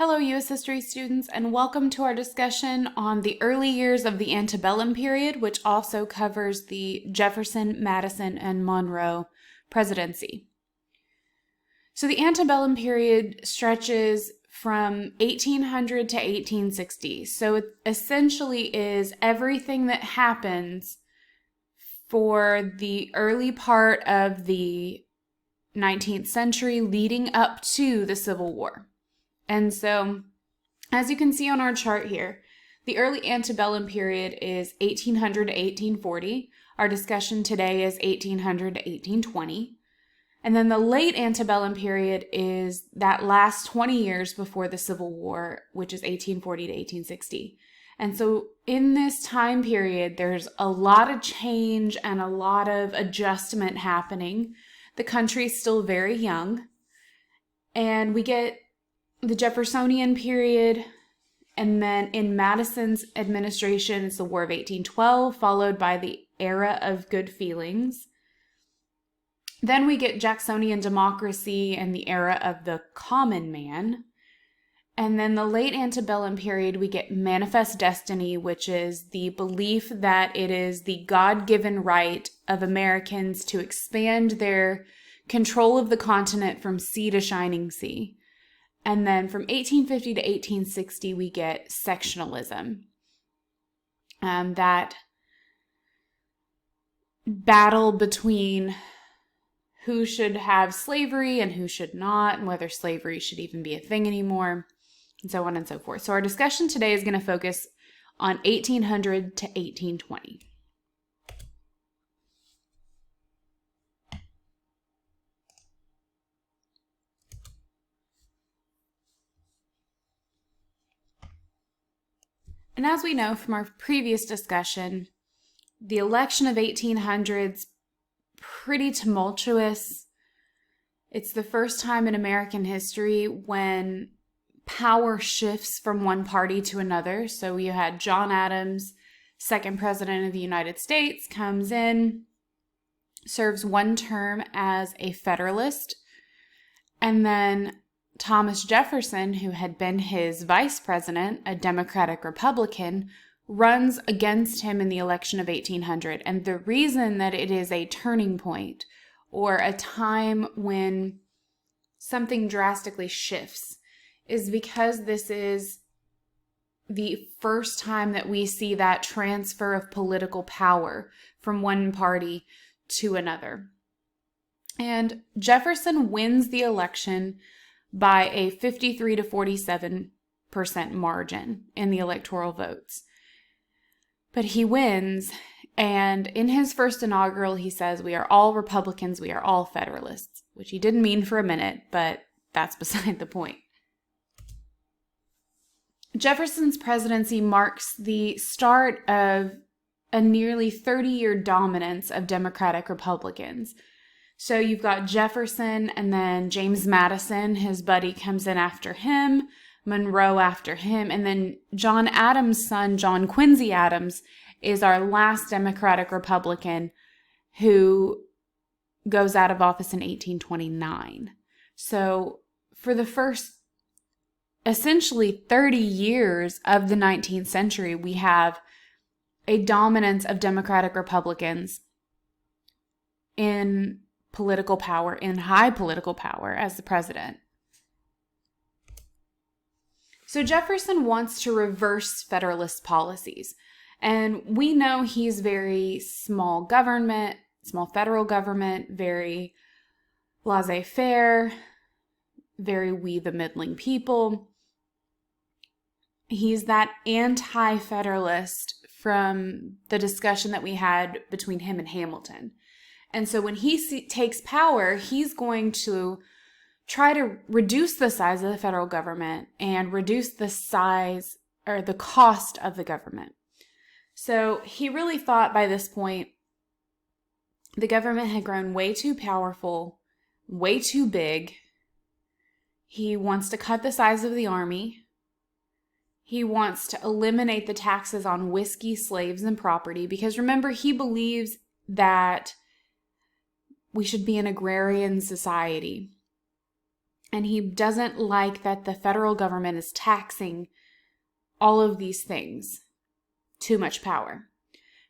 Hello, U.S. history students, and welcome to our discussion on the early years of the antebellum period, which also covers the Jefferson, Madison, and Monroe presidency. So the antebellum period stretches from 1800 to 1860. So it essentially is everything that happens for the early part of the 19th century leading up to the Civil War. And so, as you can see on our chart here, the early antebellum period is 1800 to 1840. Our discussion today is 1800 to 1820. And then the late antebellum period is that last 20 years before the Civil War, which is 1840 to 1860. And so in this time period, there's a lot of change and a lot of adjustment happening. The country's still very young. And we get the Jeffersonian period, and then in Madison's administration, it's the War of 1812, followed by the Era of Good Feelings. Then we get Jacksonian democracy and the era of the common man. And then the late antebellum period, we get manifest destiny, which is the belief that it is the God-given right of Americans to expand their control of the continent from sea to shining sea. And then from 1850 to 1860, we get sectionalism. That battle between who should have slavery and who should not, and whether slavery should even be a thing anymore, and so on and so forth. So our discussion today is going to focus on 1800 to 1820. And as we know from our previous discussion, the election of 1800's pretty tumultuous. It's the first time in American history when power shifts from one party to another. So you had John Adams, second president of the United States, comes in, serves one term as a Federalist, and then Thomas Jefferson, who had been his vice president, a Democratic Republican, runs against him in the election of 1800. And the reason that it is a turning point or a time when something drastically shifts is because this is the first time that we see that transfer of political power from one party to another. And Jefferson wins the election by a 53 to 47% margin in the electoral votes. But he wins, and in his first inaugural, he says, "We are all Republicans, we are all Federalists," which he didn't mean for a minute, but that's beside the point. Jefferson's presidency marks the start of a nearly 30-year dominance of Democratic Republicans. So you've got Jefferson, and then James Madison, his buddy, comes in after him, Monroe after him, and then John Adams' son, John Quincy Adams, is our last Democratic Republican who goes out of office in 1829. So for the first essentially 30 years of the 19th century, we have a dominance of Democratic Republicans in political power, in high political power as the president. So Jefferson wants to reverse Federalist policies. And we know he's very small government, small federal government, very laissez-faire, very we the middling people. He's that anti-Federalist from the discussion that we had between him and Hamilton. And so when he takes power, he's going to try to reduce the size of the federal government and reduce the size or the cost of the government. So he really thought by this point the government had grown way too powerful, way too big. He wants to cut the size of the army. He wants to eliminate the taxes on whiskey, slaves, and property, because remember, he believes that we should be an agrarian society. And he doesn't like that the federal government is taxing all of these things. Too much power.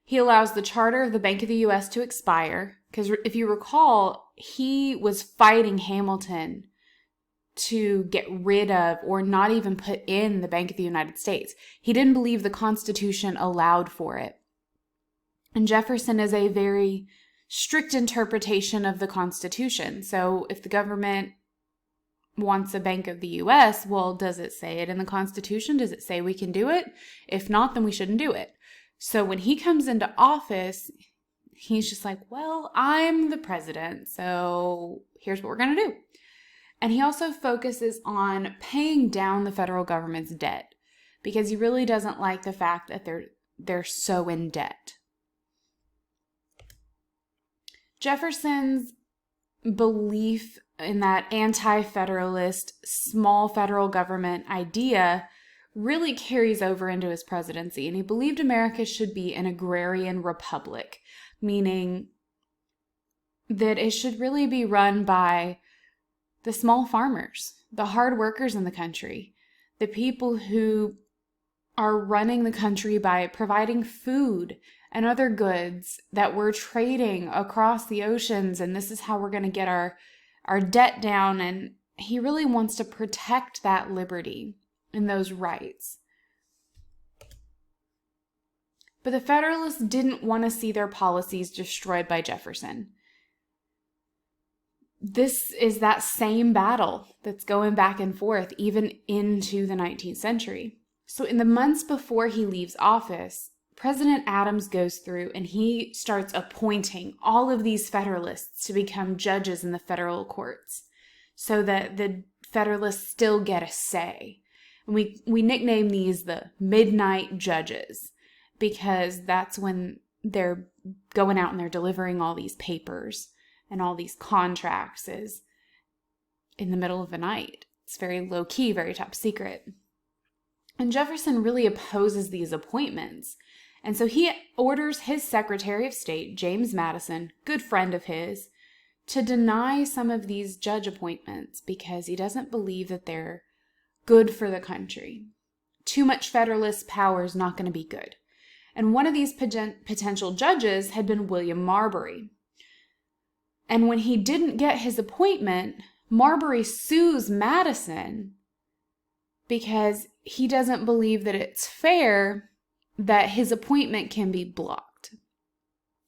He allows the charter of the Bank of the U.S. to expire, because if you recall, he was fighting Hamilton to get rid of or not even put in the Bank of the United States. He didn't believe the Constitution allowed for it. And Jefferson is a very strict interpretation of the Constitution. So if the government wants a Bank of the U.S., well, does it say it in the Constitution? Does it say we can do it? If not, then we shouldn't do it. So when he comes into office, he's just like, well, I'm the president, so here's what we're going to do. And he also focuses on paying down the federal government's debt because he really doesn't like the fact that they're so in debt. Jefferson's belief in that anti-federalist, small federal government idea really carries over into his presidency, and he believed America should be an agrarian republic, meaning that it should really be run by the small farmers, the hard workers in the country, the people who are running the country by providing food and other goods that we're trading across the oceans, and this is how we're going to get our debt down. And he really wants to protect that liberty and those rights. But the Federalists didn't want to see their policies destroyed by Jefferson. This is that same battle that's going back and forth even into the 19th century. So in the months before he leaves office, President Adams goes through and he starts appointing all of these Federalists to become judges in the federal courts so that the Federalists still get a say. And we nickname these the midnight judges because that's when they're going out and they're delivering all these papers and all these contracts is in the middle of the night. It's very low key, very top secret. And Jefferson really opposes these appointments. And so he orders his Secretary of State, James Madison, good friend of his, to deny some of these judge appointments because he doesn't believe that they're good for the country. Too much Federalist power is not going to be good. And one of these potential judges had been William Marbury. And when he didn't get his appointment, Marbury sues Madison because he doesn't believe that it's fair that his appointment can be blocked.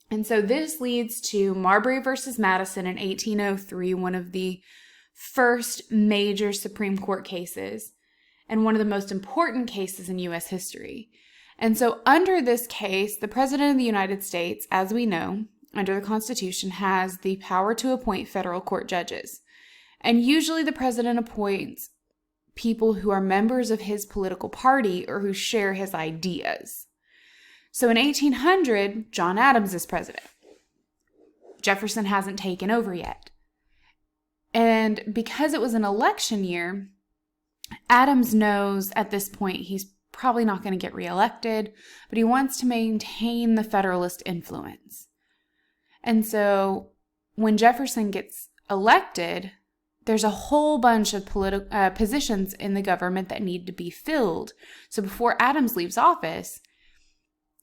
And so this leads to Marbury versus Madison in 1803, one of the first major Supreme Court cases and one of the most important cases in U.S. history. And so under this case, the President of the United States, as we know, under the Constitution, has the power to appoint federal court judges. And usually the president appoints people who are members of his political party or who share his ideas. So in 1800, John Adams is president. Jefferson hasn't taken over yet. And because it was an election year, Adams knows at this point he's probably not going to get reelected, but he wants to maintain the Federalist influence. And so when Jefferson gets elected, there's a whole bunch of positions in the government that need to be filled. So before Adams leaves office,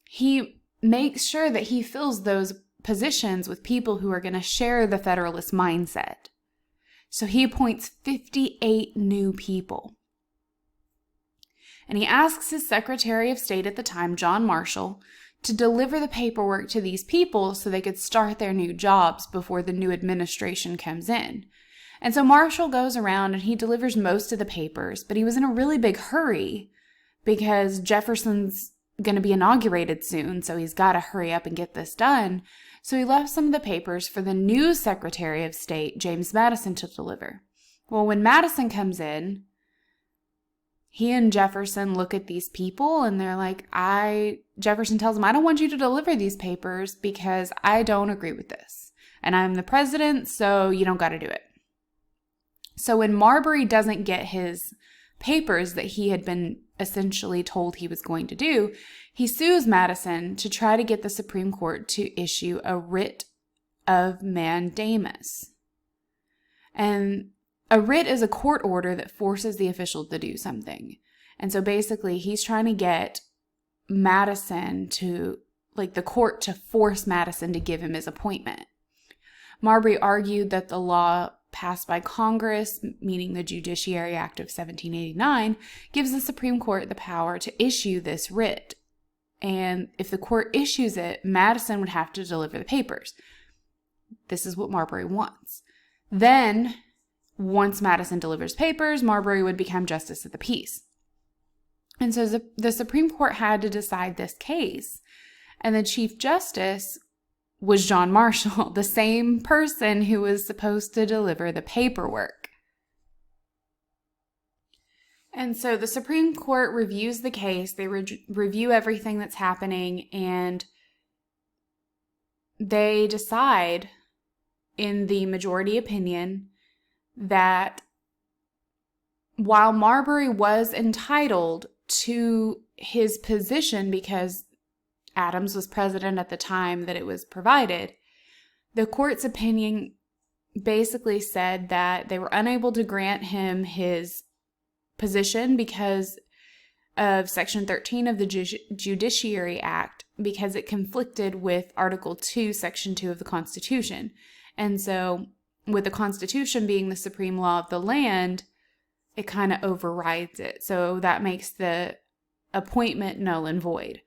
he makes sure that he fills those positions with people who are going to share the Federalist mindset. So he appoints 58 new people. And he asks his Secretary of State at the time, John Marshall, to deliver the paperwork to these people so they could start their new jobs before the new administration comes in. And so Marshall goes around and he delivers most of the papers, but he was in a really big hurry because Jefferson's going to be inaugurated soon, so he's got to hurry up and get this done. So he left some of the papers for the new Secretary of State, James Madison, to deliver. Well, when Madison comes in, he and Jefferson look at these people and they're like, Jefferson tells him, I don't want you to deliver these papers because I don't agree with this. And I'm the president, so you don't got to do it. So when Marbury doesn't get his papers that he had been essentially told he was going to do, he sues Madison to try to get the Supreme Court to issue a writ of mandamus. And a writ is a court order that forces the official to do something. And so basically he's trying to get Madison to, like, the court to force Madison to give him his appointment. Marbury argued that the law passed by Congress, meaning the Judiciary Act of 1789, gives the Supreme Court the power to issue this writ. And if the court issues it, Madison would have to deliver the papers. This is what Marbury wants. Then, once Madison delivers papers, Marbury would become Justice of the Peace. And so the Supreme Court had to decide this case. And the Chief Justice was John Marshall, the same person who was supposed to deliver the paperwork. And so the Supreme Court reviews the case, they review everything that's happening, and they decide, in the majority opinion, that while Marbury was entitled to his position because Adams was president at the time that it was provided, the court's opinion basically said that they were unable to grant him his position because of Section 13 of the Judiciary Act, because it conflicted with Article 2, Section 2 of the Constitution. And so, with the Constitution being the supreme law of the land, it kind of overrides it. So that makes the appointment null and void.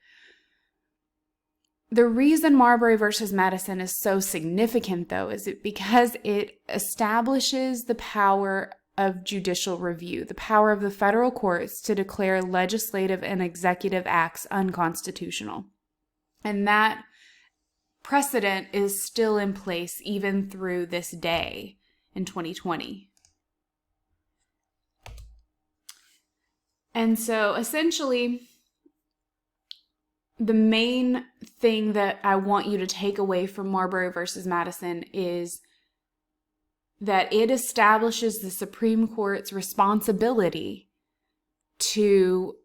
The reason Marbury versus Madison is so significant, though, is because it establishes the power of judicial review, the power of the federal courts to declare legislative and executive acts unconstitutional. And that precedent is still in place even through this day in 2020. And so essentially, the main thing that I want you to take away from Marbury versus Madison is that it establishes the Supreme Court's responsibility to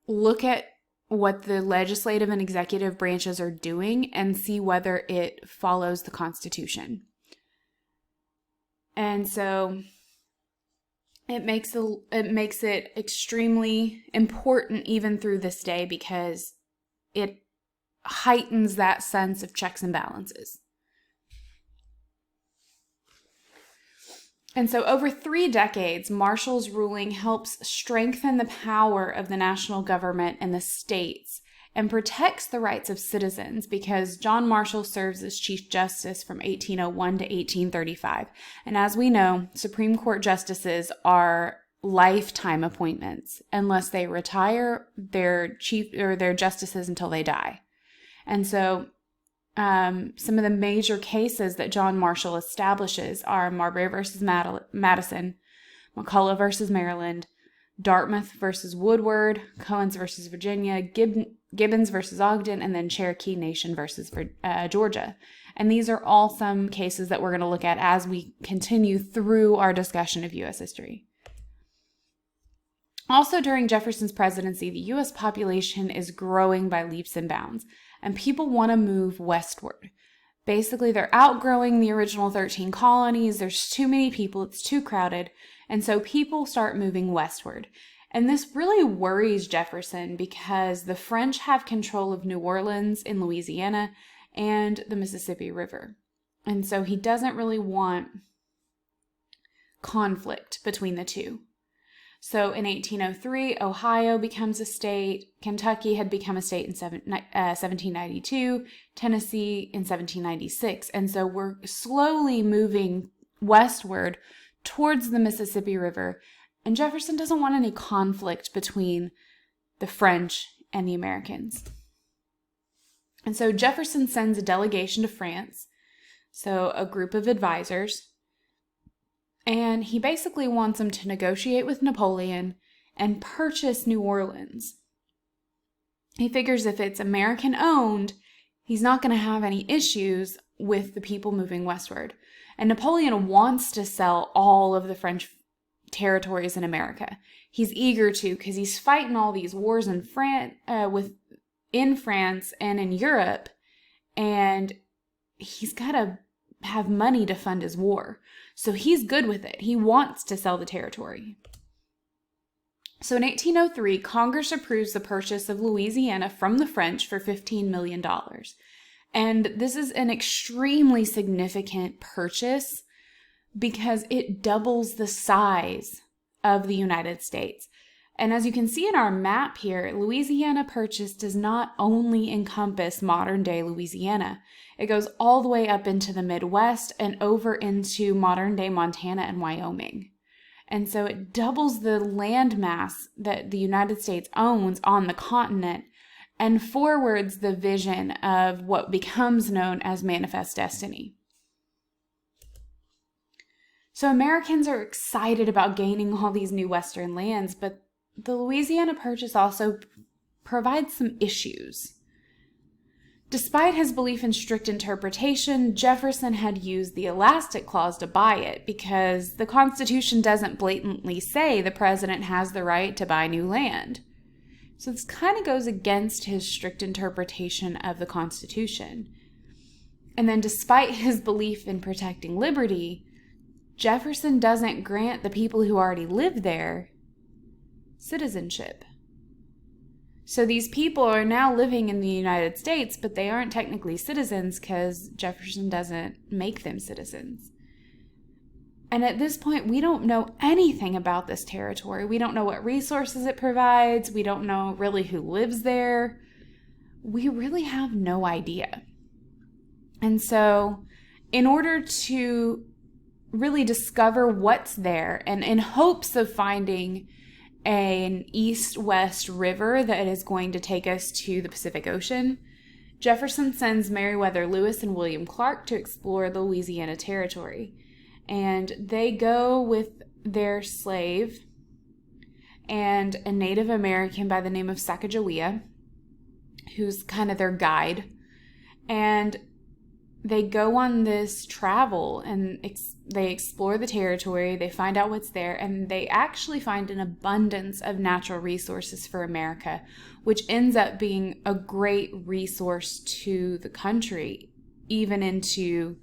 look at what the legislative and executive branches are doing and see whether it follows the Constitution. And so it makes it extremely important even through this day because it heightens that sense of checks and balances. And so over 3 decades, Marshall's ruling helps strengthen the power of the national government and the states and protects the rights of citizens because John Marshall serves as Chief Justice from 1801 to 1835. And as we know, Supreme Court justices are lifetime appointments unless they retire their justices until they die. And so some of the major cases that John Marshall establishes are Marbury versus Madison, McCulloch versus Maryland, Dartmouth versus Woodward, Cohens versus Virginia, Gibbons versus Ogden, and then Cherokee Nation versus Georgia. And these are all some cases that we're going to look at as we continue through our discussion of U.S. history. Also, during Jefferson's presidency, the U.S. population is growing by leaps and bounds, and people want to move westward. Basically, they're outgrowing the original 13 colonies. There's too many people. It's too crowded. And so people start moving westward. And this really worries Jefferson because the French have control of New Orleans in Louisiana and the Mississippi River. And so he doesn't really want conflict between the two. So in 1803, Ohio becomes a state. Kentucky had become a state in 1792, Tennessee in 1796. And so we're slowly moving westward towards the Mississippi River. And Jefferson doesn't want any conflict between the French and the Americans. And so Jefferson sends a delegation to France, so a group of advisors. And he basically wants them to negotiate with Napoleon and purchase New Orleans. He figures if it's American owned, he's not going to have any issues with the people moving westward. And Napoleon wants to sell all of the French territories in America. He's eager to because he's fighting all these wars in France and in Europe, and he's got to have money to fund his war. So he's good with it. He wants to sell the territory. So in 1803, Congress approves the purchase of Louisiana from the French for $15 million. And this is an extremely significant purchase because it doubles the size of the United States. And as you can see in our map here, Louisiana Purchase does not only encompass modern-day Louisiana. It goes all the way up into the Midwest and over into modern-day Montana and Wyoming. And so it doubles the land mass that the United States owns on the continent and forwards the vision of what becomes known as Manifest Destiny. So Americans are excited about gaining all these new Western lands, but the Louisiana Purchase also provides some issues. Despite his belief in strict interpretation, Jefferson had used the elastic clause to buy it because the Constitution doesn't blatantly say the president has the right to buy new land. So this kind of goes against his strict interpretation of the Constitution. And then despite his belief in protecting liberty, Jefferson doesn't grant the people who already live there citizenship. So these people are now living in the United States, but they aren't technically citizens because Jefferson doesn't make them citizens. And at this point, we don't know anything about this territory. We don't know what resources it provides. We don't know really who lives there. We really have no idea. And so in order to really discover what's there and in hopes of finding an east-west river that is going to take us to the Pacific Ocean, Jefferson sends Meriwether Lewis and William Clark to explore the Louisiana Territory. And they go with their slave and a Native American by the name of Sacagawea, who's kind of their guide. And they go on this travel and they explore the territory, they find out what's there, and they actually find an abundance of natural resources for America, which ends up being a great resource to the country, even into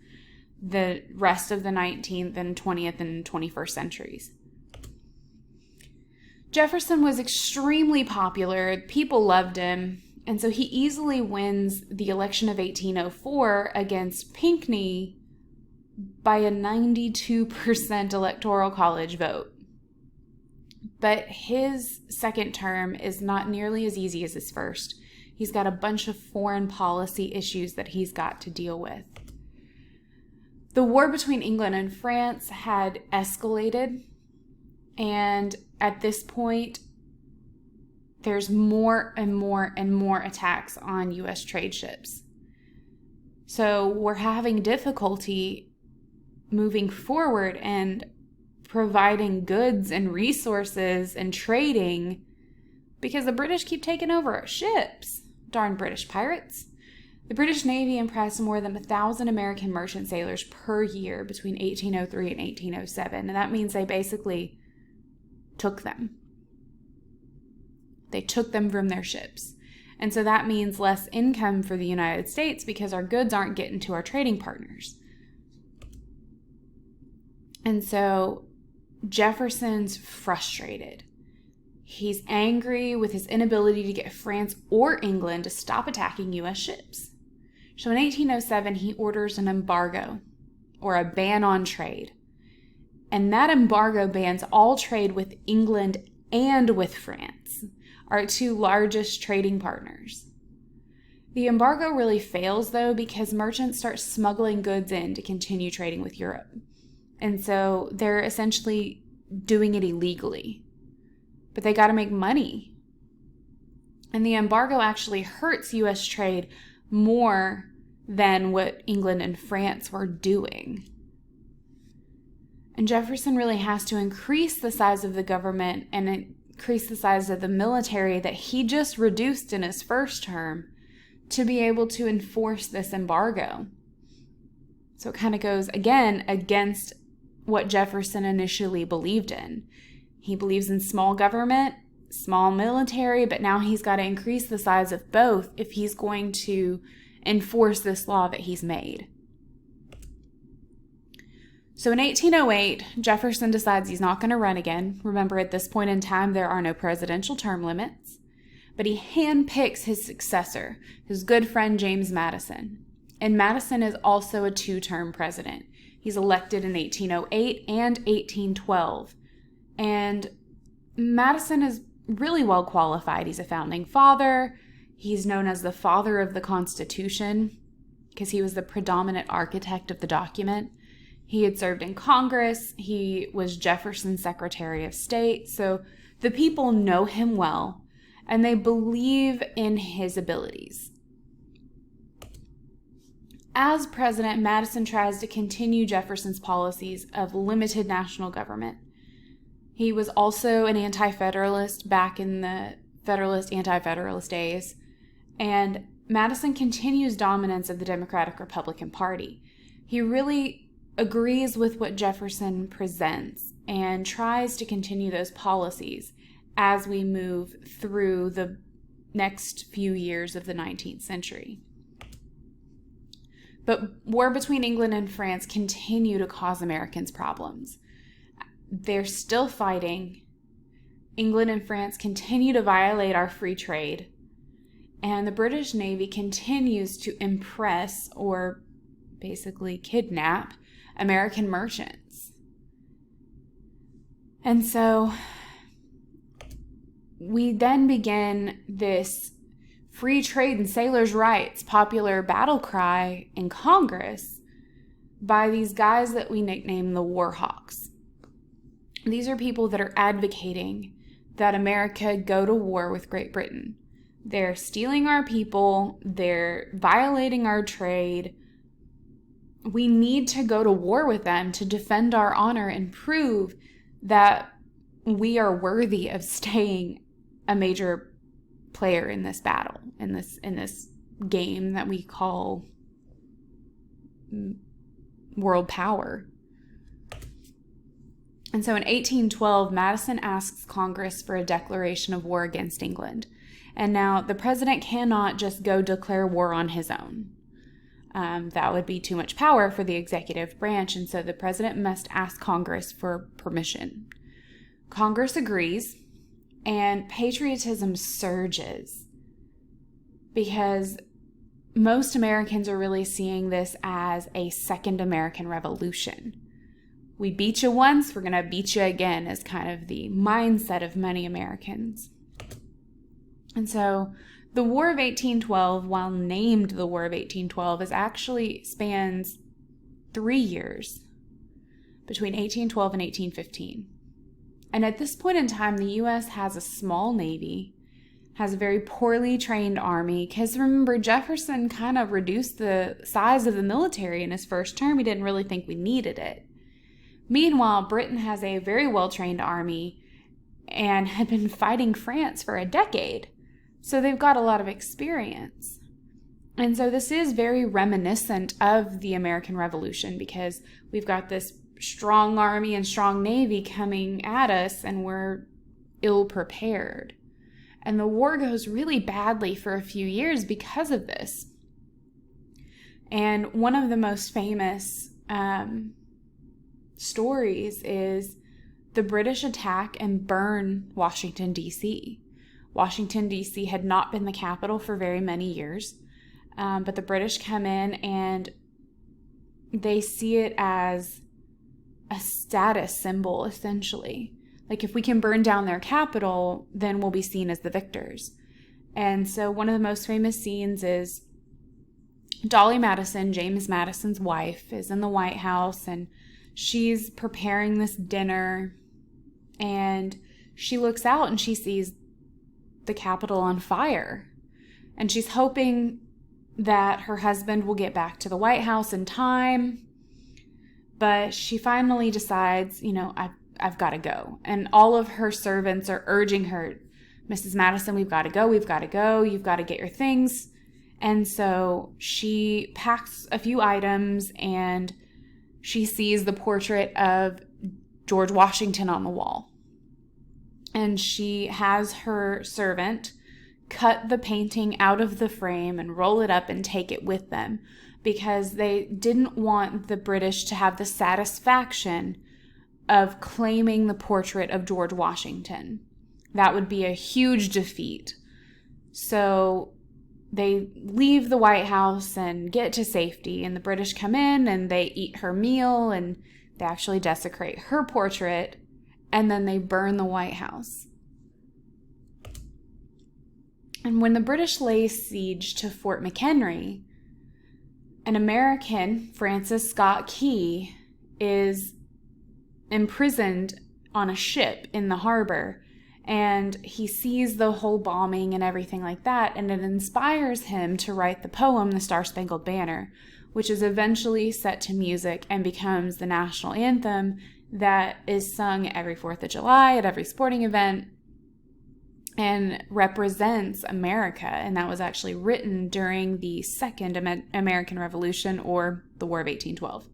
the rest of the 19th and 20th and 21st centuries. Jefferson was extremely popular. People loved him. And so he easily wins the election of 1804 against Pinckney by a 92% electoral college vote. But his second term is not nearly as easy as his first. He's got a bunch of foreign policy issues that he's got to deal with. The war between England and France had escalated, and at this point, there's more and more and more attacks on U.S. trade ships. So we're having difficulty moving forward and providing goods and resources and trading because the British keep taking over our ships. Darn British pirates. The British Navy impressed more than 1,000 American merchant sailors per year between 1803 and 1807. And that means they basically took them. They took them from their ships. And so that means less income for the United States because our goods aren't getting to our trading partners. And so Jefferson's frustrated. He's angry with his inability to get France or England to stop attacking U.S. ships. So in 1807, he orders an embargo, or a ban on trade. And that embargo bans all trade with England and with France, our two largest trading partners. The embargo really fails, though, because merchants start smuggling goods in to continue trading with Europe. And so they're essentially doing it illegally. But they got to make money. And the embargo actually hurts U.S. trade more than what England and France were doing. And Jefferson really has to increase the size of the government and increase the size of the military that he just reduced in his first term to be able to enforce this embargo. So it kind of goes, again, against what Jefferson initially believed in. He believes in small government, small military, but now he's got to increase the size of both if he's going to enforce this law that he's made. So in 1808, Jefferson decides he's not going to run again. Remember, at this point in time, there are no presidential term limits. But he handpicks his successor, his good friend James Madison. And Madison is also a 2-term president. He's elected in 1808 and 1812. And Madison is really well qualified. He's a founding father. He's known as the father of the Constitution because he was the predominant architect of the document. He had served in Congress. He was Jefferson's Secretary of State. So the people know him well, and they believe in his abilities. As president, Madison tries to continue Jefferson's policies of limited national government. He was also an anti-federalist back in the Federalist, anti-federalist days. And Madison continues dominance of the Democratic-Republican Party. He really agrees with what Jefferson presents and tries to continue those policies as we move through the next few years of the 19th century. But war between England and France continue to cause Americans problems. They're still fighting. England and France continue to violate our free trade. And the British Navy continues to impress or basically kidnap American merchants. And so we then begin this free trade and sailors' rights popular battle cry in Congress by these guys that we nickname the War Hawks. These are people that are advocating that America go to war with Great Britain. They're stealing our people. They're violating our trade. We need to go to war with them to defend our honor and prove that we are worthy of staying a major player in this battle, in this game that we call world power. And so in 1812, Madison asks Congress for a declaration of war against England. And now the president cannot just go declare war on his own. That would be too much power for the executive branch, and so the president must ask Congress for permission. Congress agrees, and patriotism surges because most Americans are really seeing this as a second American Revolution. We beat you once, we're going to beat you again, is kind of the mindset of many Americans. And so the War of 1812, while named the War of 1812, actually spans 3 years between 1812 and 1815. And at this point in time, the U.S. has a small navy, has a very poorly trained army, because remember, Jefferson kind of reduced the size of the military in his first term. He didn't really think we needed it. Meanwhile, Britain has a very well-trained army and had been fighting France for a decade. So they've got a lot of experience. And so this is very reminiscent of the American Revolution because we've got this strong army and strong navy coming at us and we're ill-prepared. And the war goes really badly for a few years because of this. And one of the most famous stories is the British attack and burn Washington, D.C. Washington, D.C. had not been the capital for very many years, but the British come in and they see it as a status symbol, essentially. Like, if we can burn down their capital, then we'll be seen as the victors. And so one of the most famous scenes is Dolly Madison, James Madison's wife, is in the White House, and she's preparing this dinner, and she looks out and she sees the Capitol on fire. And she's hoping that her husband will get back to the White House in time. But she finally decides, I've got to go. And all of her servants are urging her, Mrs. Madison, we've got to go, you've got to get your things. And so she packs a few items and she sees the portrait of George Washington on the wall. And she has her servant cut the painting out of the frame and roll it up and take it with them because they didn't want the British to have the satisfaction of claiming the portrait of George Washington. That would be a huge defeat. So they leave the White House and get to safety, and the British come in and they eat her meal, and they actually desecrate her portrait, and then they burn the White House. And when the British lay siege to Fort McHenry, an American, Francis Scott Key, is imprisoned on a ship in the harbor, and he sees the whole bombing and everything like that, and it inspires him to write the poem, The Star-Spangled Banner, which is eventually set to music and becomes the national anthem that is sung every 4th of July at every sporting event and represents America. And that was actually written during the Second American Revolution, or the War of 1812.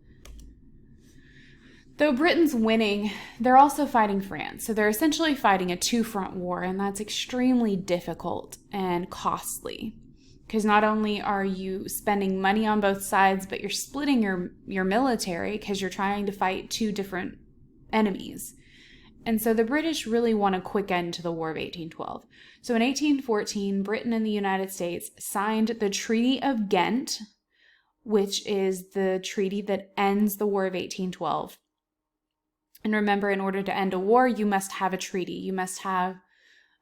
Though Britain's winning, they're also fighting France. So they're essentially fighting a two-front war, and that's extremely difficult and costly. Because not only are you spending money on both sides, but you're splitting your military because you're trying to fight two different enemies. And so the British really want a quick end to the War of 1812. So in 1814, Britain and the United States signed the Treaty of Ghent, which is the treaty that ends the War of 1812. And remember, in order to end a war, you must have a treaty. You must have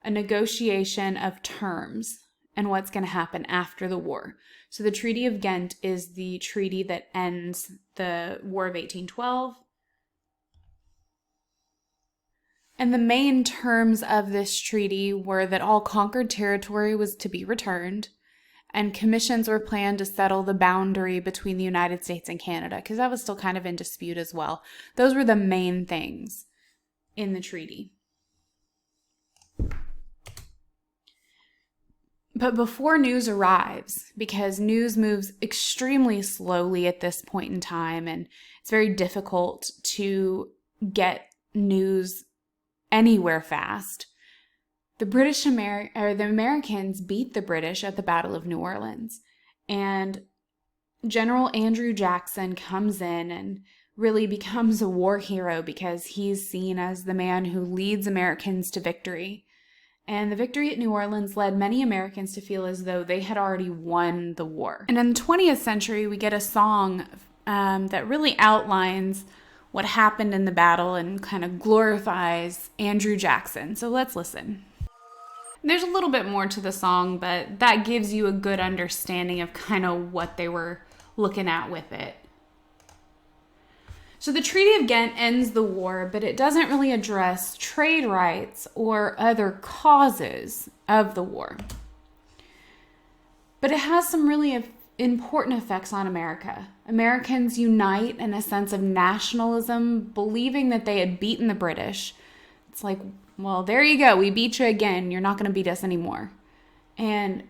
a negotiation of terms and what's going to happen after the war. So the Treaty of Ghent is the treaty that ends the War of 1812. And the main terms of this treaty were that all conquered territory was to be returned, and commissions were planned to settle the boundary between the United States and Canada, because that was still kind of in dispute as well. Those were the main things in the treaty. But before news arrives, because news moves extremely slowly at this point in time, and it's very difficult to get news anywhere fast, the Americans beat the British at the Battle of New Orleans. And General Andrew Jackson comes in and really becomes a war hero because he's seen as the man who leads Americans to victory. And the victory at New Orleans led many Americans to feel as though they had already won the war. And in the 20th century, we get a song that really outlines what happened in the battle and kind of glorifies Andrew Jackson. So let's listen. There's a little bit more to the song, but that gives you a good understanding of kind of what they were looking at with it. So the Treaty of Ghent ends the war, but it doesn't really address trade rights or other causes of the war. But it has some really important effects on America. Americans unite in a sense of nationalism, believing that they had beaten the British. It's like, well, there you go. We beat you again. You're not going to beat us anymore. And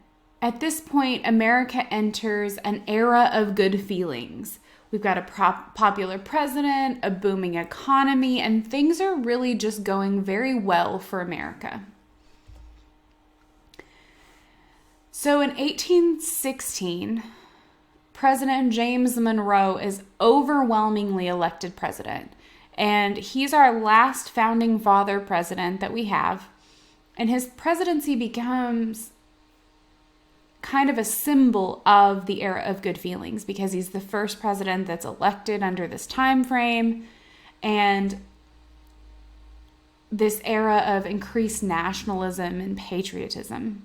at this point, America enters an era of good feelings. We've got a popular president, a booming economy, and things are really just going very well for America. So in 1816, President James Monroe is overwhelmingly elected president. And he's our last founding father president that we have. And his presidency becomes kind of a symbol of the era of good feelings because he's the first president that's elected under this time frame. And this era of increased nationalism and patriotism.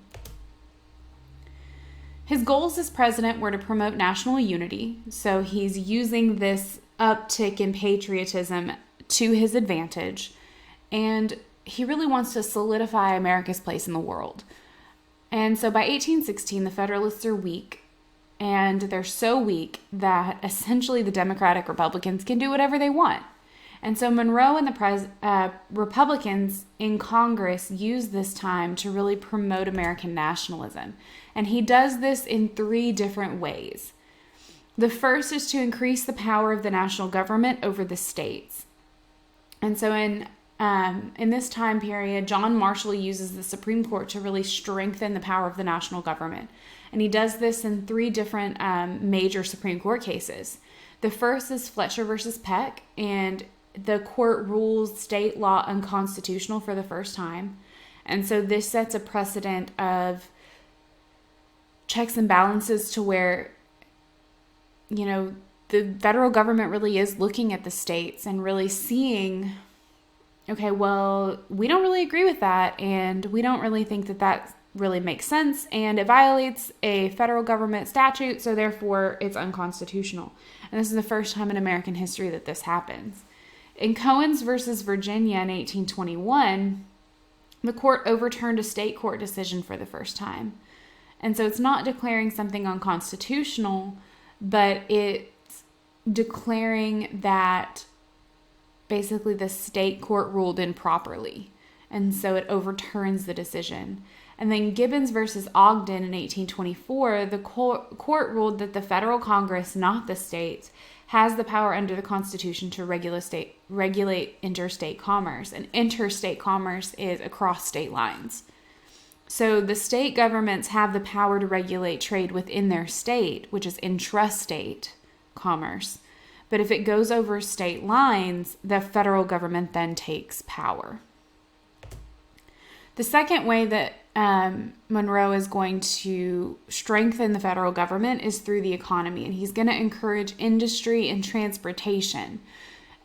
His goals as president were to promote national unity. So he's using this uptick in patriotism to his advantage, and he really wants to solidify America's place in the world. And so by 1816, the Federalists are weak, and they're so weak that essentially the Democratic Republicans can do whatever they want. And so Monroe and the Republicans in Congress use this time to really promote American nationalism, and he does this in 3 different ways. The first is to increase the power of the national government over the states. And so in in this time period, John Marshall uses the Supreme Court to really strengthen the power of the national government. And he does this in 3 different major Supreme Court cases. The first is Fletcher versus Peck, and the court rules state law unconstitutional for the first time. And so this sets a precedent of checks and balances to where, the federal government really is looking at the states and really seeing, okay, well, we don't really agree with that, and we don't really think that that really makes sense, and it violates a federal government statute, so therefore it's unconstitutional. And this is the first time in American history that this happens. In Cohens versus Virginia in 1821, the court overturned a state court decision for the first time. And so it's not declaring something unconstitutional, but it's declaring that basically the state court ruled improperly. And so it overturns the decision. And then Gibbons versus Ogden in 1824, the court ruled that the federal Congress, not the states, has the power under the Constitution to regulate interstate commerce. And interstate commerce is across state lines. So the state governments have the power to regulate trade within their state, which is intrastate commerce. But if it goes over state lines, the federal government then takes power. The second way that Monroe is going to strengthen the federal government is through the economy, and he's going to encourage industry and transportation.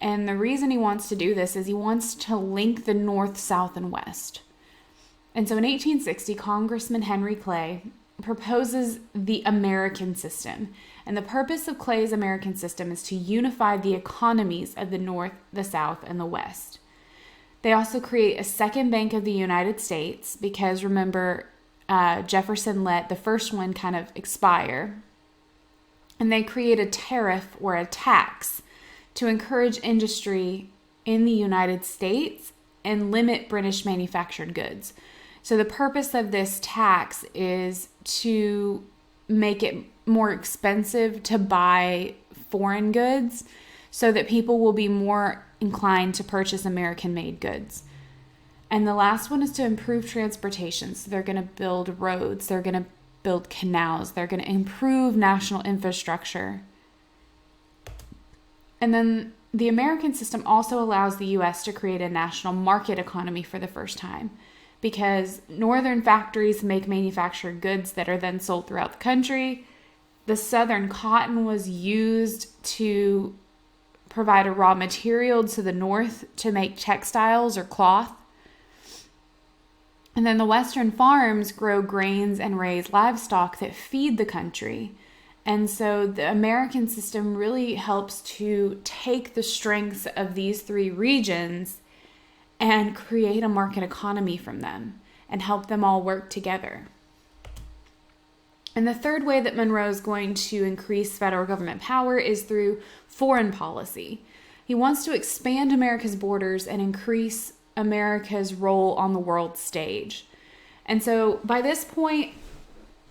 And the reason he wants to do this is he wants to link the North, South, and West. And so in 1860, Congressman Henry Clay proposes the American system. And the purpose of Clay's American system is to unify the economies of the North, the South, and the West. They also create a second Bank of the United States because, remember, Jefferson let the first one kind of expire. And they create a tariff or a tax to encourage industry in the United States and limit British manufactured goods. So the purpose of this tax is to make it more expensive to buy foreign goods so that people will be more inclined to purchase American-made goods. And the last one is to improve transportation. So they're going to build roads, they're going to build canals, they're going to improve national infrastructure. And then the American system also allows the U.S. to create a national market economy for the first time, because northern factories make manufactured goods that are then sold throughout the country. The southern cotton was used to provide a raw material to the north to make textiles or cloth. And then the western farms grow grains and raise livestock that feed the country. And so the American system really helps to take the strengths of these 3 regions and create a market economy from them and help them all work together. And the third way that Monroe is going to increase federal government power is through foreign policy. He wants to expand America's borders and increase America's role on the world stage. And so by this point,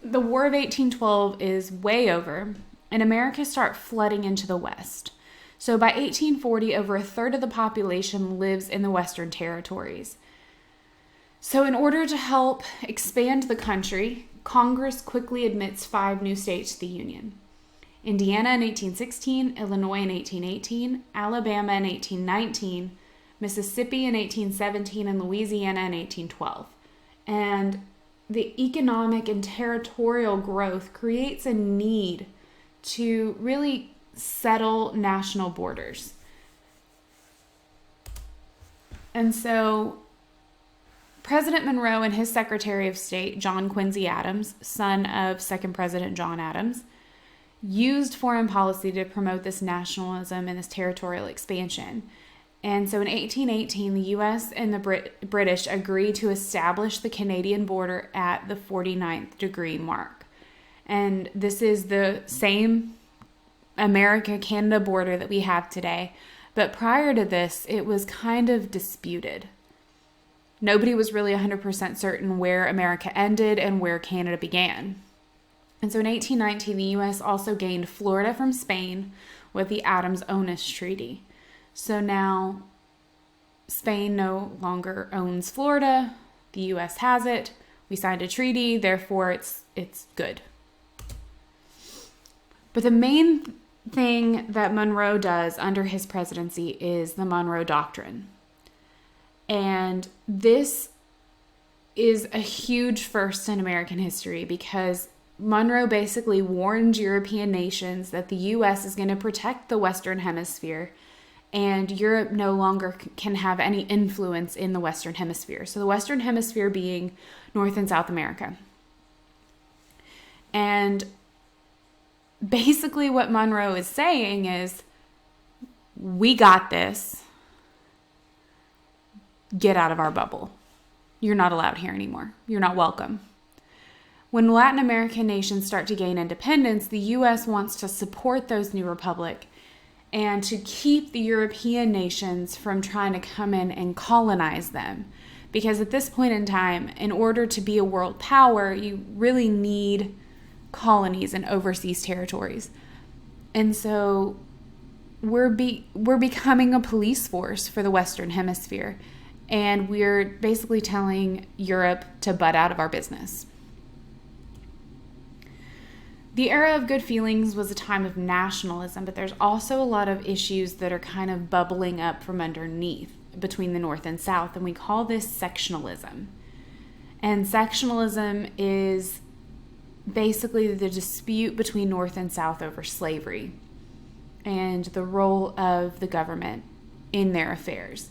the War of 1812 is way over, and America starts flooding into the West. So by 1840, over a third of the population lives in the Western territories. So in order to help expand the country, Congress quickly admits 5 new states to the Union. Indiana in 1816, Illinois in 1818, Alabama in 1819, Mississippi in 1817, and Louisiana in 1812. And the economic and territorial growth creates a need to really settle national borders. And so President Monroe and his Secretary of State, John Quincy Adams, son of second President John Adams, used foreign policy to promote this nationalism and this territorial expansion. And so in 1818, the U.S. and the British agreed to establish the Canadian border at the 49th degree mark. And this is the same America-Canada border that we have today. But prior to this, it was kind of disputed. Nobody was really 100% certain where America ended and where Canada began. And so in 1819, the U.S. also gained Florida from Spain with the Adams-Onis Treaty. So now Spain no longer owns Florida. The U.S. has it. We signed a treaty, therefore it's good. But the main thing that Monroe does under his presidency is the Monroe Doctrine. And this is a huge first in American history because Monroe basically warned European nations that the U.S. is going to protect the Western Hemisphere and Europe no longer can have any influence in the Western Hemisphere. So the Western Hemisphere being North and South America. And basically what Monroe is saying is, we got this. Get out of our bubble. You're not allowed here anymore. You're not welcome. When Latin American nations start to gain independence, the U.S. wants to support those new republics and to keep the European nations from trying to come in and colonize them. Because at this point in time, in order to be a world power, you really need colonies and overseas territories. And so we're becoming a police force for the Western Hemisphere. And we're basically telling Europe to butt out of our business. The era of good feelings was a time of nationalism, but there's also a lot of issues that are kind of bubbling up from underneath between the North and South, and we call this sectionalism. And sectionalism is basically the dispute between North and South over slavery and the role of the government in their affairs.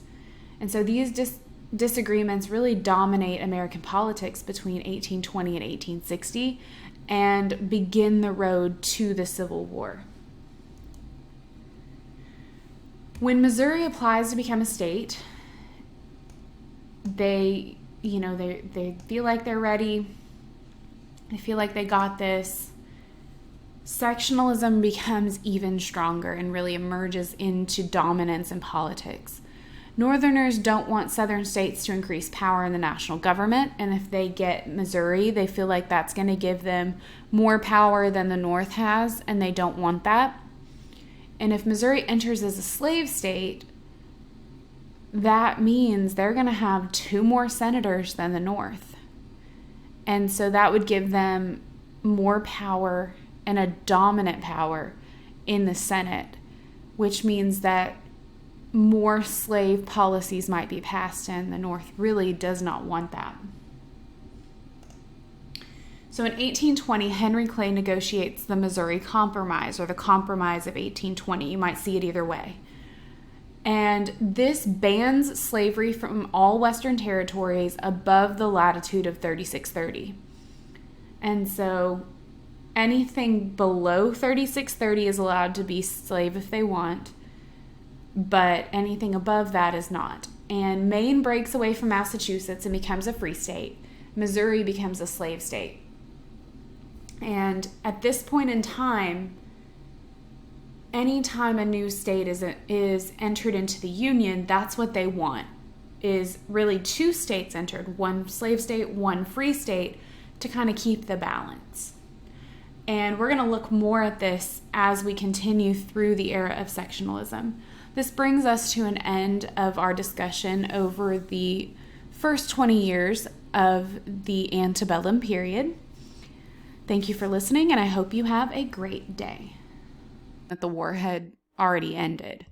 And so these disagreements really dominate American politics between 1820 and 1860 and begin the road to the Civil War. When Missouri applies to become a state, they feel like they're ready. They feel like they got this. Sectionalism becomes even stronger and really emerges into dominance in politics. Northerners don't want Southern states to increase power in the national government, and if they get Missouri, they feel like that's going to give them more power than the North has, and they don't want that. And if Missouri enters as a slave state, that means they're going to have 2 more senators than the North. And so that would give them more power and a dominant power in the Senate, which means that more slave policies might be passed, and the North really does not want that. So in 1820, Henry Clay negotiates the Missouri Compromise, or the Compromise of 1820. You might see it either way. And this bans slavery from all Western territories above the latitude of 3630. And so anything below 3630 is allowed to be slave if they want, but anything above that is not. And Maine breaks away from Massachusetts and becomes a free state. Missouri becomes a slave state. And at this point in time, anytime a new state is entered into the Union, that's what they want, is really 2 states entered, 1 slave state, 1 free state, to kind of keep the balance. And we're going to look more at this as we continue through the era of sectionalism. This brings us to an end of our discussion over the first 20 years of the antebellum period. Thank you for listening, and I hope you have a great day. That the war had already ended.